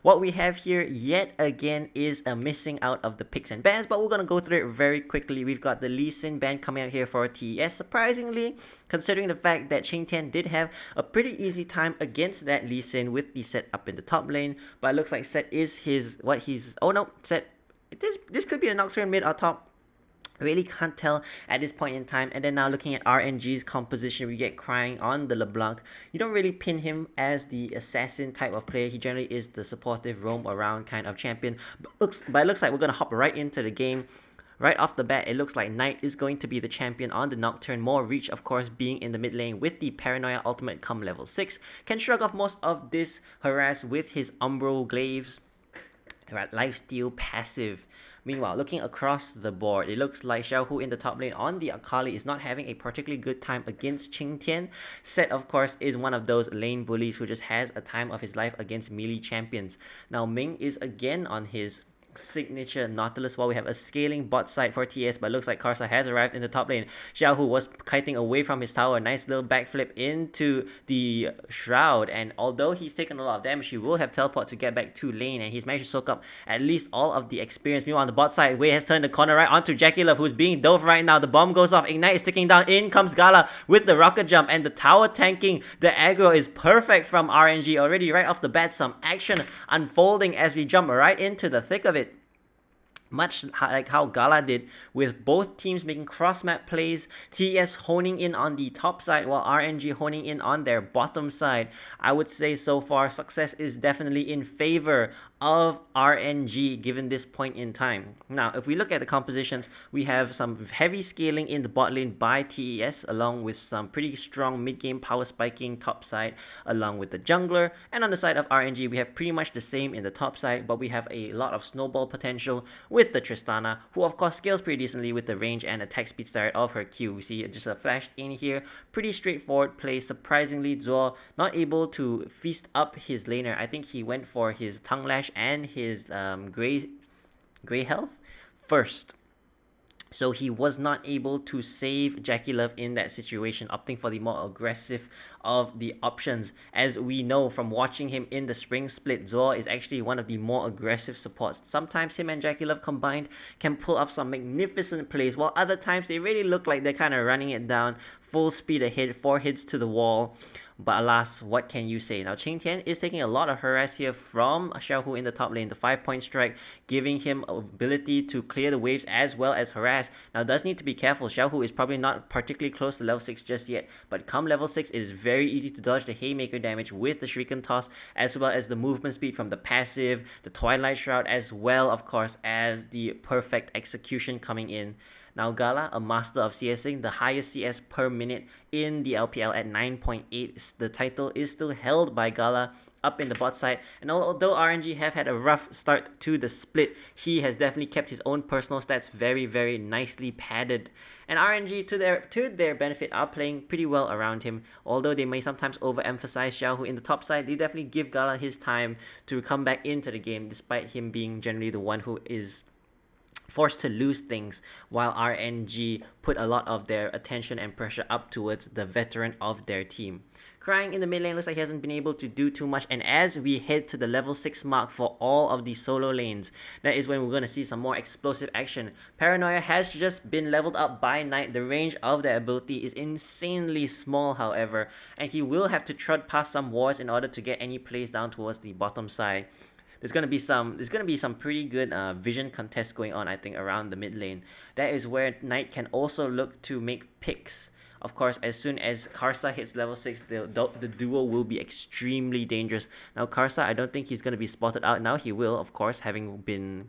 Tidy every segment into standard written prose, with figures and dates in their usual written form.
What we have here yet again is a missing out of the picks and bans, but we're gonna go through it very quickly. We've got the Lee Sin ban coming out here for TES. Surprisingly, considering the fact that Qing Tian did have a pretty easy time against that Lee Sin with the set up in the top lane, but it looks like set is oh no, set. This could be a Nocturne mid or top. Really can't tell at this point in time. And then now looking at RNG's composition, we get Crying on the LeBlanc. You don't really pin him as the assassin type of player. He generally is the supportive roam around kind of champion. But it looks like we're going to hop right into the game. Right off the bat, it looks like Knight is going to be the champion on the Nocturne. More reach, of course, being in the mid lane with the Paranoia ultimate come level 6. Can shrug off most of this harass with his Umbral Glaives. Lifesteal passive. Meanwhile, looking across the board, it looks like Xiaohu in the top lane on the Akali is not having a particularly good time against Qing Tian. Set, of course, is one of those lane bullies who just has a time of his life against melee champions. Now, Ming is again on his signature Nautilus while we have a scaling bot side for TS, but looks like Karsa has arrived in the top lane. Xiaohu was kiting away from his tower, nice little backflip into the Shroud, and although he's taken a lot of damage, he will have teleport to get back to lane, and he's managed to soak up at least all of the experience. Meanwhile, on the bot side, Wei has turned the corner right onto Jackie Love, who's being dove right now. The bomb goes off, Ignite is ticking down, in comes Gala with the rocket jump, and the tower tanking. The aggro is perfect from RNG already right off the bat. Some action unfolding as we jump right into the thick of it. Much like how Gala did, with both teams making cross-map plays, TES honing in on the top side while RNG honing in on their bottom side. I would say so far success is definitely in favor of RNG given this point in time. Now, if we look at the compositions, we have some heavy scaling in the bot lane by TES along with some pretty strong mid-game power spiking top side along with the jungler, and on the side of RNG we have pretty much the same in the top side, but we have a lot of snowball potential with the Tristana, who of course scales pretty decently with the range and attack speed start of her Q. We see just a flash in here, pretty straightforward play. Surprisingly, Zuo not able to feast up his laner. I think he went for his tongue lash and his gray health first. So he was not able to save Jackie Love in that situation, opting for the more aggressive of the options. As we know from watching him in the spring split, Zoa is actually one of the more aggressive supports. Sometimes him and Jackie Love combined can pull off some magnificent plays, while other times they really look like they're kind of running it down, full speed ahead, 4 hits to the wall. But alas, what can you say? Now, Qing Tian is taking a lot of harass here from Xiaohu in the top lane. The 5-point strike giving him ability to clear the waves as well as harass. Now, does need to be careful. Xiaohu is probably not particularly close to level 6 just yet, but come level 6, it is very easy to dodge the Haymaker damage with the Shuriken Toss, as well as the movement speed from the passive, the Twilight Shroud, as well, of course, as the perfect execution coming in. Now Gala, a master of CSing, the highest CS per minute in the LPL at 9.8. The title is still held by Gala up in the bot side. And although RNG have had a rough start to the split, he has definitely kept his own personal stats very, very nicely padded. And RNG, to their benefit, are playing pretty well around him. Although they may sometimes overemphasize Xiaohu in the top side, they definitely give Gala his time to come back into the game, despite him being generally the one who is forced to lose things, while RNG put a lot of their attention and pressure up towards the veteran of their team. Crying in the mid lane looks like he hasn't been able to do too much, and as we head to the level 6 mark for all of the solo lanes, that is when we're going to see some more explosive action. Paranoia has just been leveled up by Knight. The range of their ability is insanely small, however, and he will have to trot past some wards in order to get any plays down towards the bottom side. There's gonna be some pretty good vision contests going on, I think, around the mid lane. That is where Knight can also look to make picks. Of course, as soon as Karsa hits level 6, the duo will be extremely dangerous. Now Karsa, I don't think he's gonna be spotted out. Now he will, of course, having been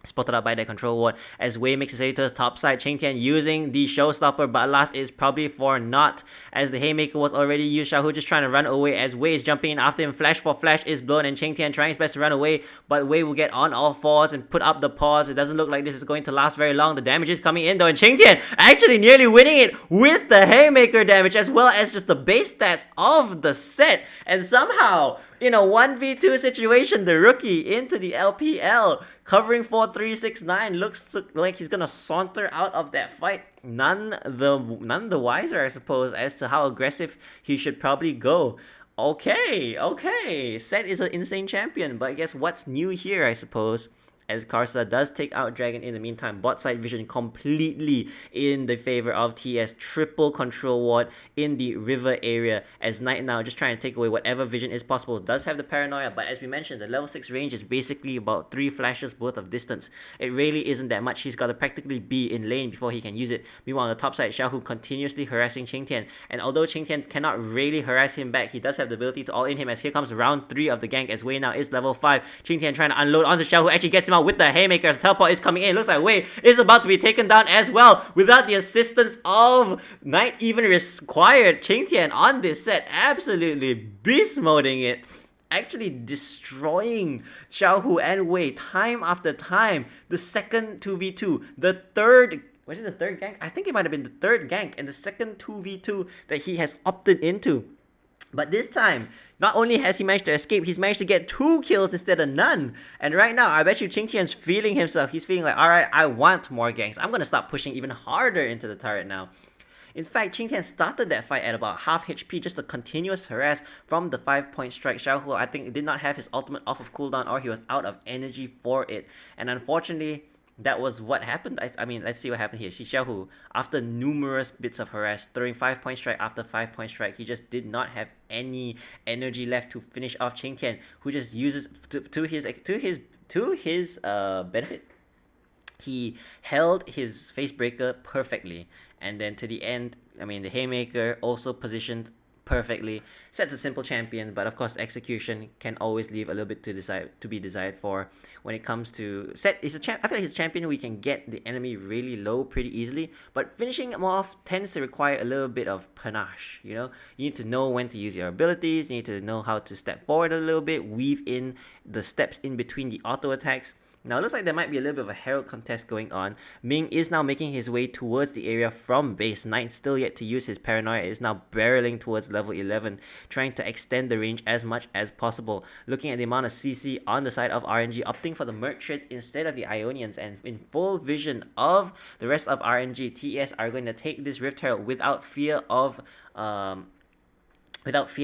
spotted out by the control ward as Wei makes his way to the top side. Qing Tian using the showstopper, but alas, is probably for naught as the Haymaker was already used. Xiaohu just trying to run away as Wei is jumping in after him. Flash for flash is blown, and Qing Tian trying his best to run away, but Wei will get on all fours and put up the paws. It doesn't look like this is going to last very long. The damage is coming in though, and Qing Tian actually nearly winning it with the Haymaker damage as well as just the base stats of the set. And somehow, in a 1v2 situation, the rookie into the LPL covering 4369 looks like he's gonna saunter out of that fight. None the wiser, I suppose, as to how aggressive he should probably go. Okay. Set is an insane champion, but I guess what's new here, I suppose, as Karsa does take out Dragon in the meantime. Bot side vision completely in the favor of TS. Triple control ward in the river area as Knight now just trying to take away whatever vision is possible. Does have the paranoia, but as we mentioned, the level 6 range is basically about 3 flashes worth of distance. It really isn't that much. He's got to practically be in lane before he can use it. Meanwhile, on the top side, Xiaohu continuously harassing Qingtian, and although Qingtian cannot really harass him back, he does have the ability to all in him as here comes round 3 of the gank as Wei now is level 5. Qingtian trying to unload onto Xiao, who actually gets him out with the haymaker as teleport is coming in. It looks like Wei is about to be taken down as well without the assistance of Knight even required. Qingtian on this set absolutely beast moding it, actually destroying Xiaohu and Wei time after time. The second 2v2, the third, was it the third gank? I think it might have been the third gank and the second 2v2 that he has opted into. But this time, not only has he managed to escape, he's managed to get 2 kills instead of none. And right now, I bet you Qingtian's feeling himself. He's feeling like, alright, I want more ganks. I'm gonna start pushing even harder into the turret now. In fact, Qingtian started that fight at about half HP, just a continuous harass from the 5-point strike. Xiaohu, I think, did not have his ultimate off of cooldown, or he was out of energy for it. And unfortunately, that was what happened. I mean, let's see what happened here. Xiaohu, after numerous bits of harass, throwing 5-point strike after 5-point strike, he just did not have any energy left to finish off Qingtian, who just uses to his benefit. He held his face breaker perfectly, and then to the end, I mean, the haymaker also positioned perfectly. Set's a simple champion, but of course execution can always leave a little bit to be desired for when it comes to Set. Is a champ. I feel like he's a champion who can get the enemy really low pretty easily, but finishing him off tends to require a little bit of panache. You know, you need to know when to use your abilities. You need to know how to step forward a little bit, weave in the steps in between the auto attacks. Now it looks like there might be a little bit of a Herald contest going on. Ming is now making his way towards the area from base. Knight still yet to use his paranoia, is now barreling towards level 11, trying to extend the range as much as possible. Looking at the amount of CC on the side of RNG, opting for the Merc Trades instead of the Ionians, and in full vision of the rest of RNG, TES are going to take this Rift Herald without fear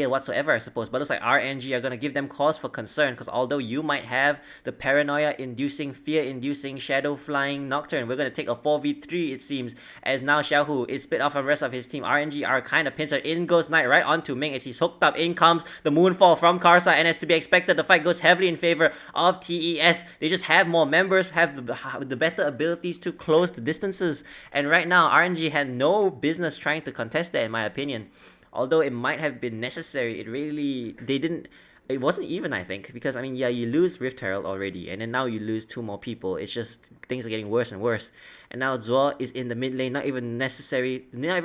whatsoever, I suppose. But it looks like RNG are going to give them cause for concern, because although you might have the paranoia-inducing, fear-inducing, shadow-flying Nocturne, we're going to take a 4v3, it seems, as now Xiaohu is split off from the rest of his team. RNG are kind of pincered. In goes Knight right onto Ming as he's hooked up. In comes the Moonfall from Karsa, and as to be expected, the fight goes heavily in favor of TES. They just have more members, have the better abilities to close the distances, and right now, RNG had no business trying to contest that, in my opinion. Although it might have been necessary, it wasn't even, I think, because I mean, yeah, you lose Rift Herald already, and then now you lose 2 more people. It's just things are getting worse and worse. And now Zuo is in the mid lane, not even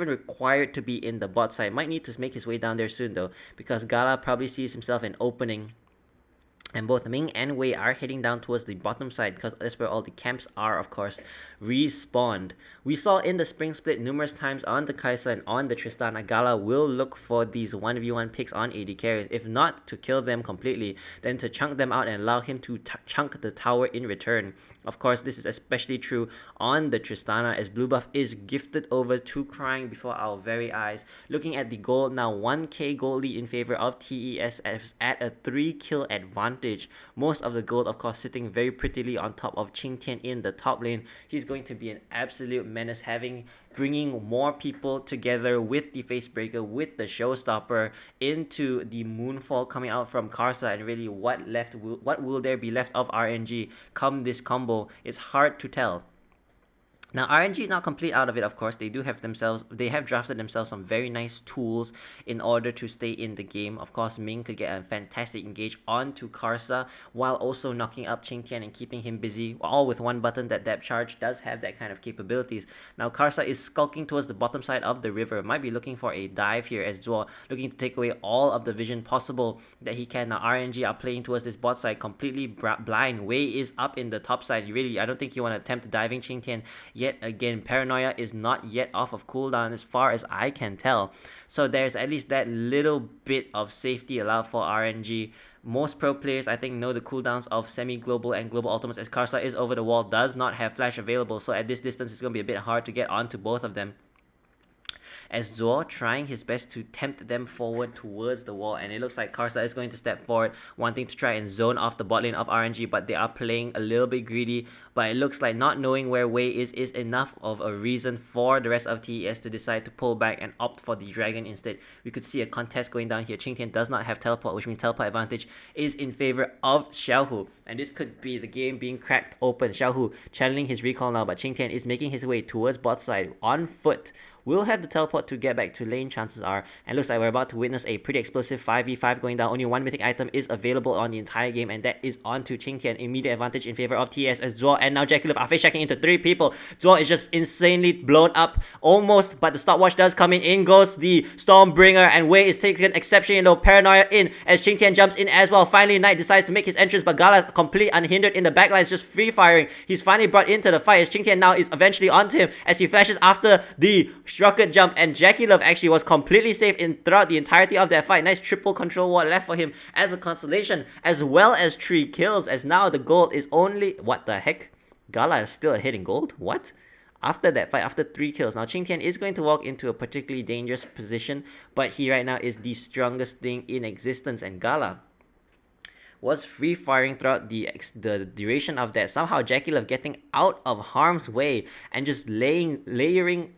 required to be in the bot side. Might need to make his way down there soon though, because Gala probably sees himself an opening. And both Ming and Wei are heading down towards the bottom side, because that's where all the camps are, of course, respawned. We saw in the Spring Split numerous times on the Kai'Sa and on the Tristana, Gala will look for these 1v1 picks on AD carries. If not to kill them completely, then to chunk them out and allow him to chunk the tower in return. Of course, this is especially true on the Tristana, as blue buff is gifted over to Crying before our very eyes. Looking at the gold now, 1k gold lead in favor of TES at a 3-kill advantage. Most of the gold, of course, sitting very prettily on top of Qingtian in the top lane. He's going to be an absolute menace, bringing more people together with the Facebreaker, with the Showstopper, into the Moonfall coming out from Karsa, and really what will there be left of RNG come this combo? It's hard to tell. Now, RNG is not complete out of it, of course. They have drafted themselves some very nice tools in order to stay in the game. Of course, Ming could get a fantastic engage onto Karsa while also knocking up Qingtian and keeping him busy, all with one button. That depth charge does have that kind of capabilities. Now, Karsa is skulking towards the bottom side of the river. Might be looking for a dive here as Zuo, looking to take away all of the vision possible that he can. Now, RNG are playing towards this bot side completely blind. Wei is up in the top side. I don't think you want to attempt diving Qingtian. Yet again, paranoia is not yet off of cooldown as far as I can tell. So there's at least that little bit of safety allowed for RNG. Most pro players, I think, know the cooldowns of semi-global and global ultimates, as Karsa is over the wall, does not have flash available. So at this distance, it's going to be a bit hard to get onto both of them. as Zuo trying his best to tempt them forward towards the wall, and it looks like Karsa is going to step forward, wanting to try and zone off the bot lane of RNG, but they are playing a little bit greedy. But it looks like not knowing where Wei is enough of a reason for the rest of TES to decide to pull back and opt for the dragon instead. We could see a contest going down here. Qingtian does not have teleport, which means teleport advantage is in favor of Xiaohu, and this could be the game being cracked open. Xiaohu channeling his recall now, but Qingtian is making his way towards bot side on foot. Will have the teleport to get back to lane, chances are, and looks like we're about to witness a pretty explosive 5v5 going down. Only one mythic item is available on the entire game, and that is onto Qingtian. Immediate advantage in favor of TS as Zuo and now Jackie are face checking into 3 people. Zuo is just insanely blown up, almost, but the stopwatch does come in. In goes the Stormbringer, and Wei is taking exception, paranoia in as Qingtian jumps in as well. Finally, Knight decides to make his entrance, but Gala completely unhindered in the backline, is just free firing. He's finally brought into the fight as Qingtian now is eventually onto him as he flashes after the rocket jump, and Jackie Love actually was completely safe throughout the entirety of that fight. Nice triple control ward left for him as a consolation, as well as 3 kills, as now the gold is only... What the heck? Gala is still ahead in gold? What? After that fight, after 3 kills. Now Qingtian is going to walk into a particularly dangerous position, but he right now is the strongest thing in existence, and Gala was free firing throughout the duration of that. Somehow Jackie Love getting out of harm's way and just layering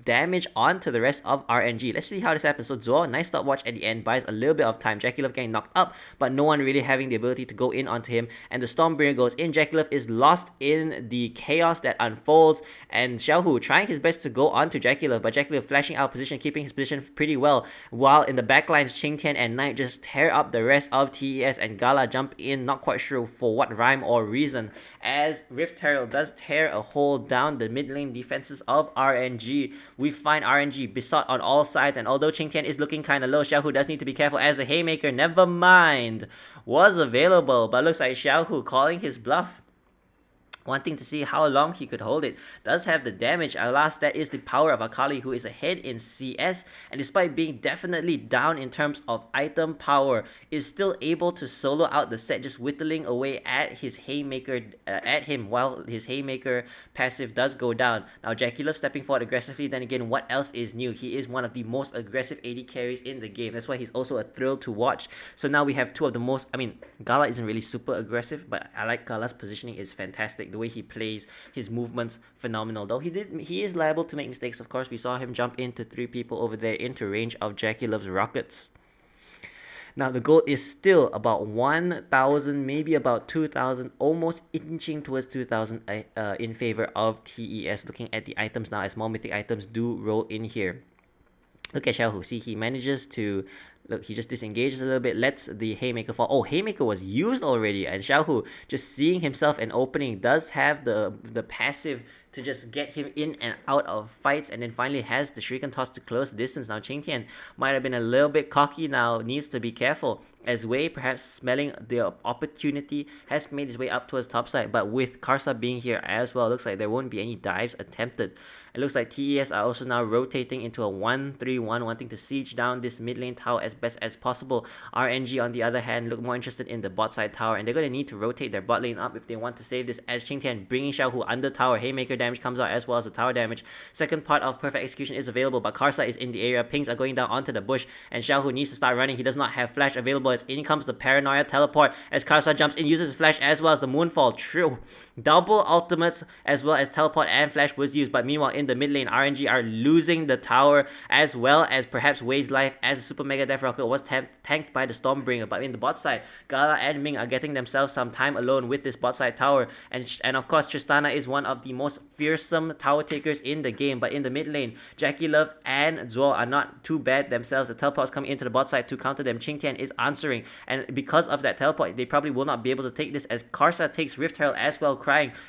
damage onto the rest of RNG. Let's see how this happens. So Zuo, nice stopwatch at the end, buys a little bit of time. Jackie Love getting knocked up, but no one really having the ability to go in onto him, and the Stormbringer goes in. Jackie Love is lost in the chaos that unfolds, and Xiaohu trying his best to go onto Jackie Love, but Jackie Love flashing out position, keeping his position pretty well, while in the backlines Qingtian and Knight just tear up the rest of TES, and Gala jump in, not quite sure for what rhyme or reason, as Rift Herald does tear a hole down the mid lane defenses of RNG. We find RNG besought on all sides, and although Qingtian is looking kinda low, Xiaohu does need to be careful as the Haymaker, never mind, was available, but looks like Xiaohu calling his bluff, wanting to see how long he could hold it. Does have the damage. Alas, that is the power of Akali, who is ahead in CS, and despite being definitely down in terms of item power, is still able to solo out the set, just whittling away at his Haymaker, at him, while his Haymaker passive does go down. Now Jackie Love stepping forward aggressively. Then again, what else is new? He is one of the most aggressive AD carries in the game. That's why he's also a thrill to watch. So now we have 2 of the most... I mean, Gala isn't really super aggressive, but I like Gala's positioning is fantastic. The way he plays, his movements, phenomenal. Though he is liable to make mistakes, of course. We saw him jump into 3 people over there into range of Jackie Love's rockets. Now the gold is still about 1,000, maybe about 2,000, almost inching towards 2,000 in favor of TES. Looking at the items now, as more mythic items do roll in here. Look at Xiaohu. See, he manages to... Look, he just disengages a little bit, lets the Haymaker fall. Oh, Haymaker was used already, and Xiaohu, just seeing himself an opening, does have the passive to just get him in and out of fights, and then finally has the Shuriken toss to close distance. Now Qingtian might have been a little bit cocky now, needs to be careful, as Wei, perhaps smelling the opportunity, has made his way up towards topside, but with Karsa being here as well, looks like there won't be any dives attempted. It looks like TES are also now rotating into a 1-3-1, wanting to siege down this mid lane tower as best as possible. RNG, on the other hand, look more interested in the bot side tower, and they're going to need to rotate their bot lane up if they want to save this, as Qingtian bringing Xiaohu under tower. Haymaker damage comes out as well as the tower damage. Second part of perfect execution is available, but Karsa is in the area. Pings are going down onto the bush, and Xiaohu needs to start running. He does not have flash available, as in comes the paranoia teleport, as Karsa jumps in, uses his flash as well as the moonfall. True. Double ultimates as well as teleport and flash was used, but meanwhile in the mid lane, RNG are losing the tower, as well as perhaps Wei's life, as the Super Mega Death Rocket was tanked by the Stormbringer. But in the bot side, Gala and Ming are getting themselves some time alone with this bot side tower, and of course Tristana is one of the most fearsome tower takers in the game. But in the mid lane, Jackie Love and Zuo are not too bad themselves. The teleports coming into the bot side to counter them. Qingtian is answering, and because of that teleport, they probably will not be able to take this, as Karsa takes Rift Herald as well,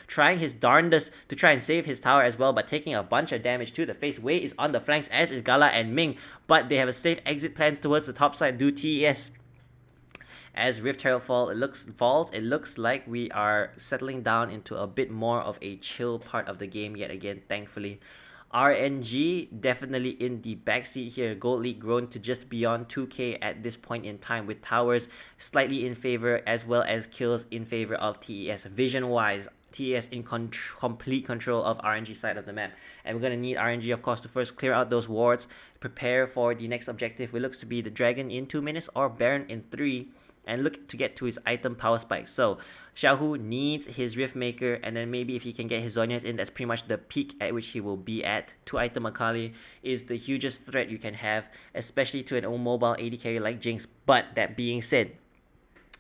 trying his darndest to try and save his tower as well, but taking a bunch of damage to the face. Wei is on the flanks, as is Gala and Ming, but they have a safe exit plan towards the top side due TES. As Rift Herald falls, it looks like we are settling down into a bit more of a chill part of the game yet again, thankfully. RNG definitely in the backseat here. Gold League grown to just beyond 2k at this point in time, with towers slightly in favor as well as kills in favor of TES. Vision wise, TES in complete control of RNG side of the map. And we're going to need RNG, of course, to first clear out those wards, prepare for the next objective, which looks to be the Dragon in 2 minutes or Baron in 3, and look to get to his item power spike. So Xiaohu needs his Riftmaker, and then maybe if he can get his Zhonya's in, that's pretty much the peak at which he will be at. 2-item Akali is the hugest threat you can have, especially to an old mobile AD carry like Jinx. But that being said,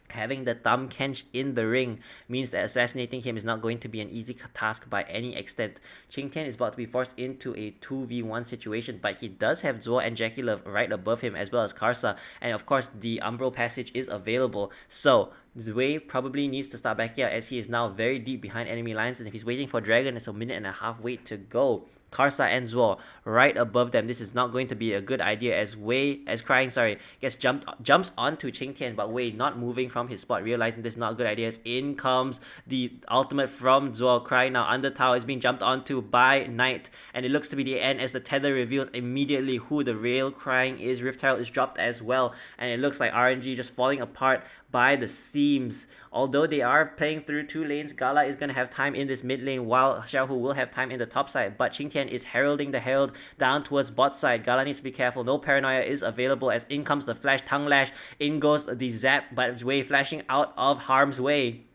having the Thumb Kench in the ring means that assassinating him is not going to be an easy task by any extent. Qingtian is about to be forced into a 2v1 situation, but he does have Zuo and Jackie Love right above him, as well as Karsa, and of course the Umbral Passage is available. So Zway probably needs to start backing out, as he is now very deep behind enemy lines, and if he's waiting for Dragon, it's a minute and a half wait to go. Karsa and Zuo right above them. This is not going to be a good idea, as jumps onto Qingtian, but Wei not moving from his spot, realizing this is not a good idea. As in comes the ultimate from Zuo. Crying now under tower is being jumped onto by Knight, and it looks to be the end as the tether reveals immediately who the real Crying is. Rift Herald is dropped as well, and it looks like RNG just falling apart by the seams. Although they are playing through 2 lanes, Gala is going to have time in this mid lane, while Xiaohu will have time in the top side. But Qingtian is heralding the herald down towards bot side. Gala needs to be careful. No paranoia is available, as in comes the flash, tongue lash. In goes the zap, but Zway flashing out of harm's way.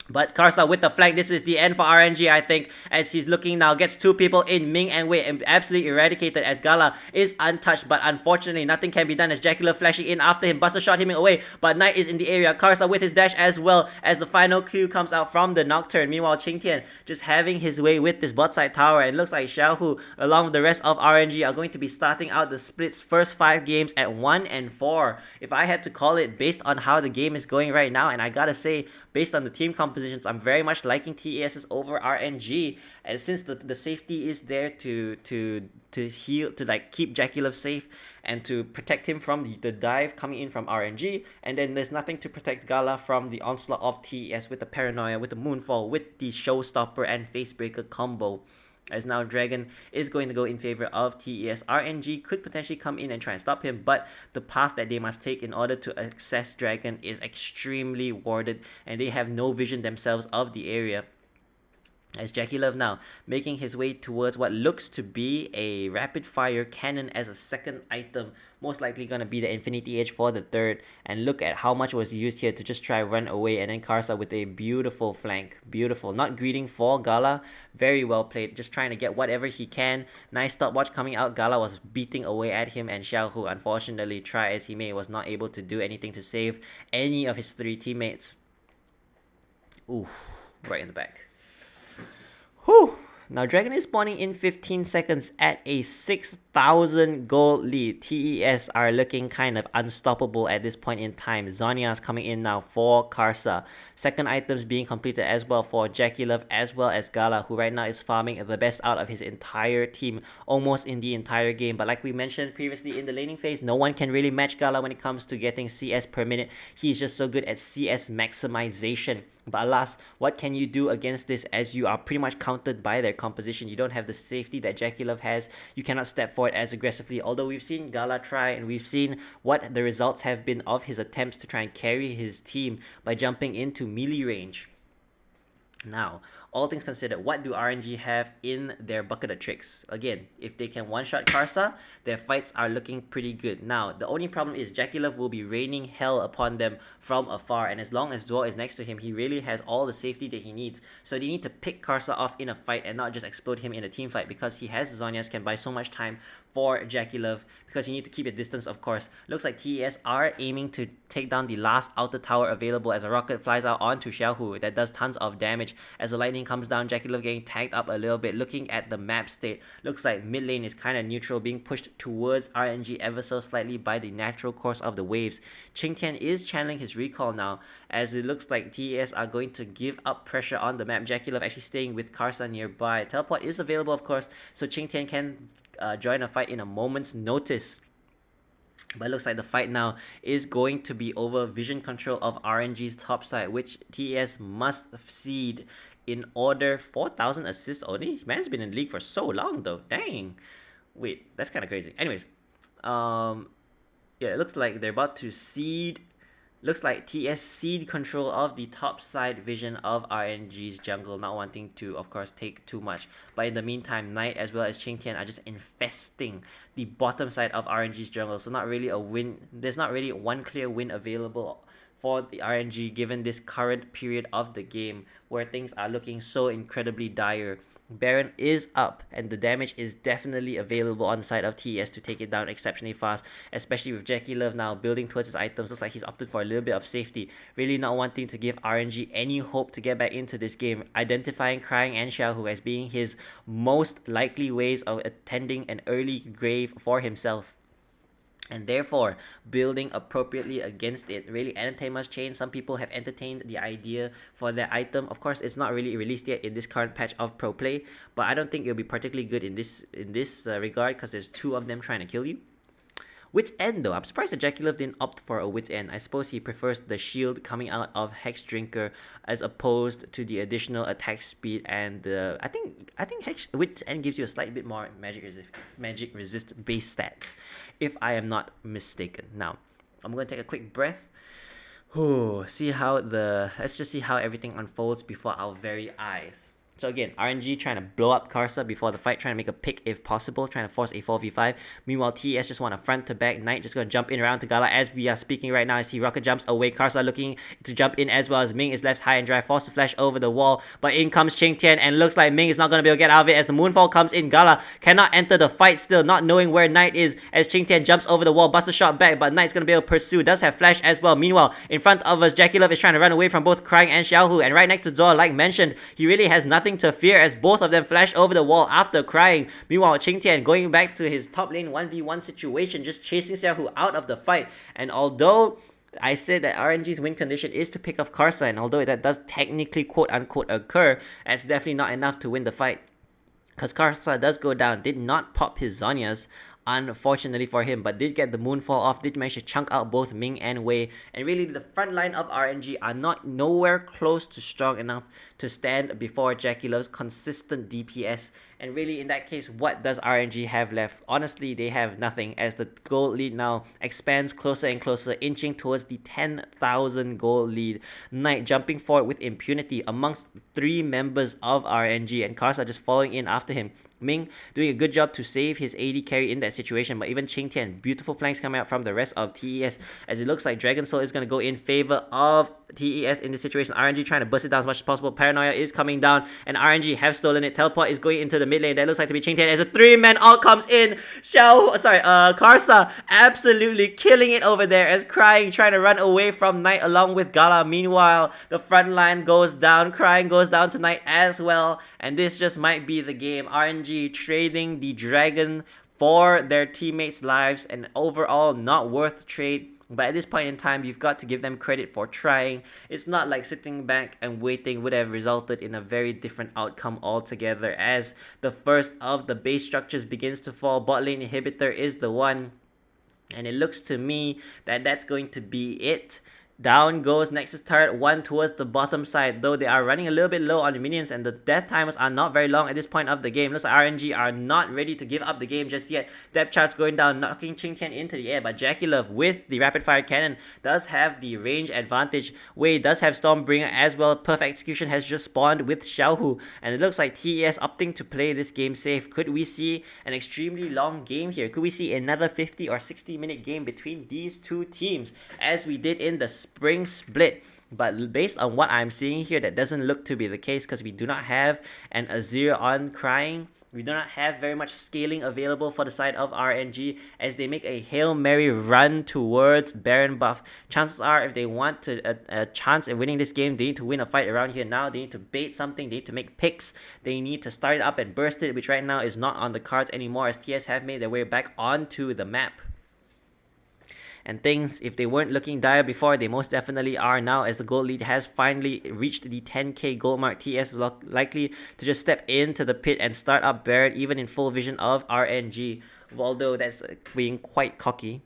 But Karsa with the flank, this is the end for RNG, I think, as he's looking now, gets 2 people in, Ming and Wei, absolutely eradicated as Gala is untouched, but unfortunately nothing can be done as Jackie Love flashing in after him, Buster shot him away, but Knight is in the area. Karsa with his dash as well, as the final Q comes out from the Nocturne. Meanwhile, Qingtian just having his way with this bot side tower, and it looks like Xiaohu, along with the rest of RNG, are going to be starting out the split's first 5 games at 1-4. If I had to call it based on how the game is going right now, and I gotta say, based on the team compositions, I'm very much liking TES's over RNG, and since the safety is there to heal, to like keep Jackie Love safe and to protect him from the dive coming in from RNG, and then there's nothing to protect Gala from the onslaught of TES with the Paranoia, with the Moonfall, with the Showstopper and Facebreaker combo. As now Dragon is going to go in favor of TES. RNG could potentially come in and try and stop him, but the path that they must take in order to access Dragon is extremely warded, and they have no vision themselves of the area. As Jackie Love now making his way towards what looks to be a rapid fire cannon as a second item, most likely gonna be the Infinity Edge for the third. And look at how much was used here to just try run away, and then Karsa with a beautiful flank. Beautiful. Not greeting for Gala. Very well played. Just trying to get whatever he can. Nice stopwatch coming out. Gala was beating away at him, and Xiaohu, unfortunately, try as he may, was not able to do anything to save any of his 3 teammates. Ooh, right in the back. Whew. Now Dragon is spawning in 15 seconds at a 6,000 gold lead. TES are looking kind of unstoppable at this point in time. Zhonya's coming in now for Karsa. Second items being completed as well for Jackie Love as well as Gala, who right now is farming the best out of his entire team almost in the entire game. But like we mentioned previously in the laning phase, no one can really match Gala when it comes to getting CS per minute. He's just so good at CS maximization. But alas, what can you do against this, as you are pretty much countered by their composition? You don't have the safety that Jackie Love has. You cannot step forward as aggressively. Although we've seen Gala try, and we've seen what the results have been of his attempts to try and carry his team by jumping into melee range. Now, all things considered, what do RNG have in their bucket of tricks? Again, if they can one-shot Karsa, their fights are looking pretty good. Now, the only problem is Jackie Love will be raining hell upon them from afar, and as long as Zuo is next to him, he really has all the safety that he needs. So they need to pick Karsa off in a fight and not just explode him in a team fight, because he has Zhonya's, can buy so much time for Jackie Love, because you need to keep a distance, of course. Looks like TES are aiming to take down the last outer tower available, as a rocket flies out onto Xiaohu. That does tons of damage. As the lightning comes down, Jackie Love getting tagged up a little bit. Looking at the map state, looks like mid lane is kind of neutral, being pushed towards RNG ever so slightly by the natural course of the waves. Qingtian is channeling his recall now, as it looks like TES are going to give up pressure on the map. Jackie Love actually staying with Karsa nearby. Teleport is available, of course, so Qingtian can join a fight in a moment's notice. But it looks like the fight now is going to be over vision control of RNG's top side, which TES must cede in order. 4,000 assists only? Man's been in the league for so long though. Dang. Wait, that's kind of crazy. Anyways, yeah, it looks like they're about to cede. Looks like TS cede control of the top side vision of RNG's jungle, not wanting to, of course, take too much. But in the meantime, Knight as well as Qingtian are just infesting the bottom side of RNG's jungle. So not really a win. There's not really one clear win available for the RNG given this current period of the game where things are looking so incredibly dire. Baron is up, and the damage is definitely available on the side of TES to take it down exceptionally fast, especially with Jackie Love now building towards his items. Looks like he's opted for a little bit of safety, really not wanting to give RNG any hope to get back into this game, identifying Crying and Xiaohu as being his most likely ways of attending an early grave for himself, and therefore building appropriately against it. Really, Anthema's Chain, some people have entertained the idea for their item. Of course, it's not really released yet in this current patch of Pro Play, but I don't think it'll be particularly good in this regard, because there's two of them trying to kill you. Wit's End though, I'm surprised that Jackie Love didn't opt for a Wit's End. I suppose he prefers the shield coming out of Hex Drinker as opposed to the additional attack speed, and the I think Hex Wit's End gives you a slight bit more magic resist base stats, if I am not mistaken. Now, I'm going to take a quick breath. Let's just see how everything unfolds before our very eyes. So again, RNG trying to blow up Karsa before the fight, trying to make a pick if possible, trying to force a 4v5. Meanwhile, TES just want a front to back. Knight just going to jump in around to Gala as we are speaking right now as he rocket jumps away. Karsa looking to jump in as well as Ming is left high and dry, forced to flash over the wall. But in comes Qingtian and looks like Ming is not going to be able to get out of it as the Moonfall comes in. Gala cannot enter the fight still, not knowing where Knight is as Qingtian jumps over the wall, busts a shot back, but Knight's going to be able to pursue. Does have flash as well. Meanwhile, in front of us, Jackie Love is trying to run away from both Crying and Xiaohu, and right next to Zor, like mentioned, he really has nothing to fear as both of them flash over the wall after Crying. Meanwhile, Qingtian going back to his top lane 1v1 situation, just chasing Xiaohu out of the fight. And although I said that RNG's win condition is to pick off Karsa, and although that does technically quote-unquote occur, it's definitely not enough to win the fight, because Karsa does go down, did not pop his Zhonya's, unfortunately for him, but did get the Moonfall off, did manage to chunk out both Ming and Wei, and really the front line of RNG are nowhere close to strong enough to stand before Jackie Love's consistent DPS. And really, in that case, what does RNG have left? Honestly, they have nothing, as the gold lead now expands closer and closer, inching towards the 10,000 gold lead. Knight jumping forward with impunity amongst three members of RNG, and Karsa just following in after him. Ming doing a good job to save his AD carry in that situation, but even Qingtian, beautiful flanks coming out from the rest of TES, as it looks like Dragon Soul is going to go in favor of TES in this situation. RNG trying to burst it down as much as possible. Paranoia is coming down, and RNG have stolen it. Teleport is going into the mid lane. That looks like to be Qingtian as a three-man all comes in. Karsa absolutely killing it over there as Crying trying to run away from Knight along with Gala. Meanwhile, the front line goes down. Crying goes down to Knight as well, and this just might be the game. RNG trading the dragon for their teammates' lives, and overall not worth trade. But at this point in time, you've got to give them credit for trying. It's not like sitting back and waiting would have resulted in a very different outcome altogether, as the first of the base structures begins to fall. Bot lane inhibitor is the one, and it looks to me that that's going to be it. Down goes Nexus turret 1 towards the bottom side, though they are running a little bit low on the minions and the death timers are not very long at this point of the game. Looks like RNG are not ready to give up the game just yet. Depth charts going down, knocking Qingtian into the air, but Jackie Love with the rapid fire cannon does have the range advantage. Wei does have Stormbringer as well. Perfect Execution has just spawned with Xiaohu, and it looks like TES opting to play this game safe. Could we see an extremely long game here? Could we see another 50 or 60 minute game between these two teams as we did in the spring split? But based on what I'm seeing here, that doesn't look to be the case, because we do not have an Azir on Crying. We do not have very much scaling available for the side of RNG as they make a Hail Mary run towards Baron buff. Chances are, if they want a chance at winning this game, they need to win a fight around here now. They need to bait something, they need to make picks, they need to start it up and burst it, which right now is not on the cards anymore, as TS have made their way back onto the map. And things, if they weren't looking dire before, they most definitely are now, as the gold lead has finally reached the 10k gold mark. TS likely to just step into the pit and start up Baron, even in full vision of RNG, although that's being quite cocky.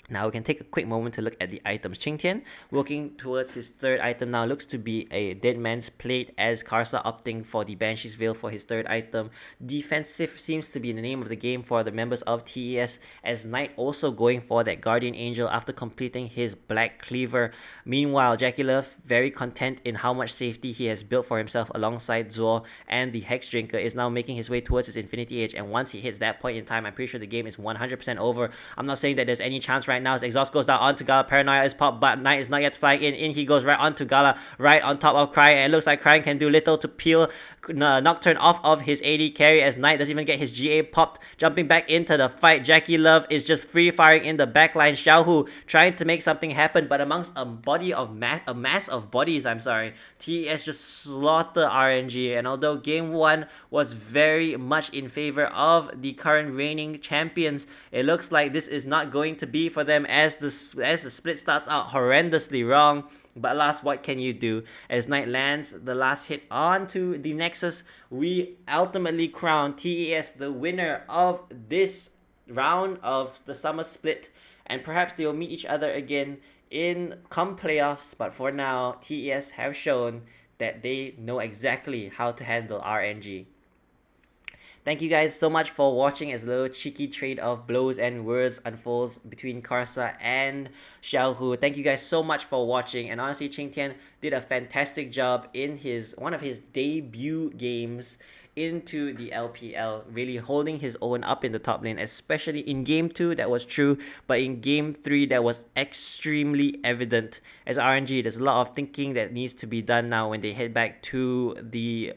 Now we can take a quick moment to look at the items. Qingtian working towards his third item now looks to be a Dead Man's Plate, as Karsa opting for the Banshee's Veil for his third item. Defensive seems to be the name of the game for the members of TES, as Knight also going for that Guardian Angel after completing his Black Cleaver. Meanwhile, Jackie Love very content in how much safety he has built for himself alongside Zor, and the Hex Drinker is now making his way towards his Infinity Age, and once he hits that point in time, I'm pretty sure the game is 100% over. I'm not saying that there's any chance right now as exhaust goes down onto Gala. Paranoia is popped, but Knight is not yet flying in. In he goes right onto Gala, right on top of Crying, and it looks like Crying can do little to peel Nocturne off of his AD carry, as Knight doesn't even get his GA popped. Jumping back into the fight, Jackie Love is just free firing in the backline. Xiaohu trying to make something happen, but amongst a mass of bodies, TES just slaughter RNG. And although game 1 was very much in favor of the current reigning champions, it looks like this is not going to be for them, as the split starts out horrendously wrong. But alas, what can you do? As Knight lands the last hit onto the Nexus, we ultimately crown TES the winner of this round of the summer split. And perhaps they'll meet each other again in come playoffs. But for now, TES have shown that they know exactly how to handle RNG. Thank you guys so much for watching as a little cheeky trade of blows and words unfolds between Karsa and Xiaohu. Thank you guys so much for watching, and honestly, Qingtian did a fantastic job in one of his debut games into the LPL, really holding his own up in the top lane, especially in game 2 that was true, but in game 3 that was extremely evident. As RNG, there's a lot of thinking that needs to be done now when they head back to the...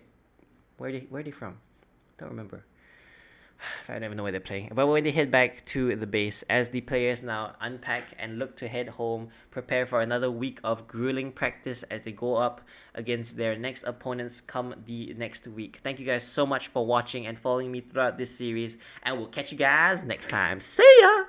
where are they from? Don't remember. I don't even know where they're playing. But when they head back to the base, as the players now unpack and look to head home, prepare for another week of grueling practice as they go up against their next opponents come the next week. Thank you guys so much for watching and following me throughout this series, and we'll catch you guys next time. See ya!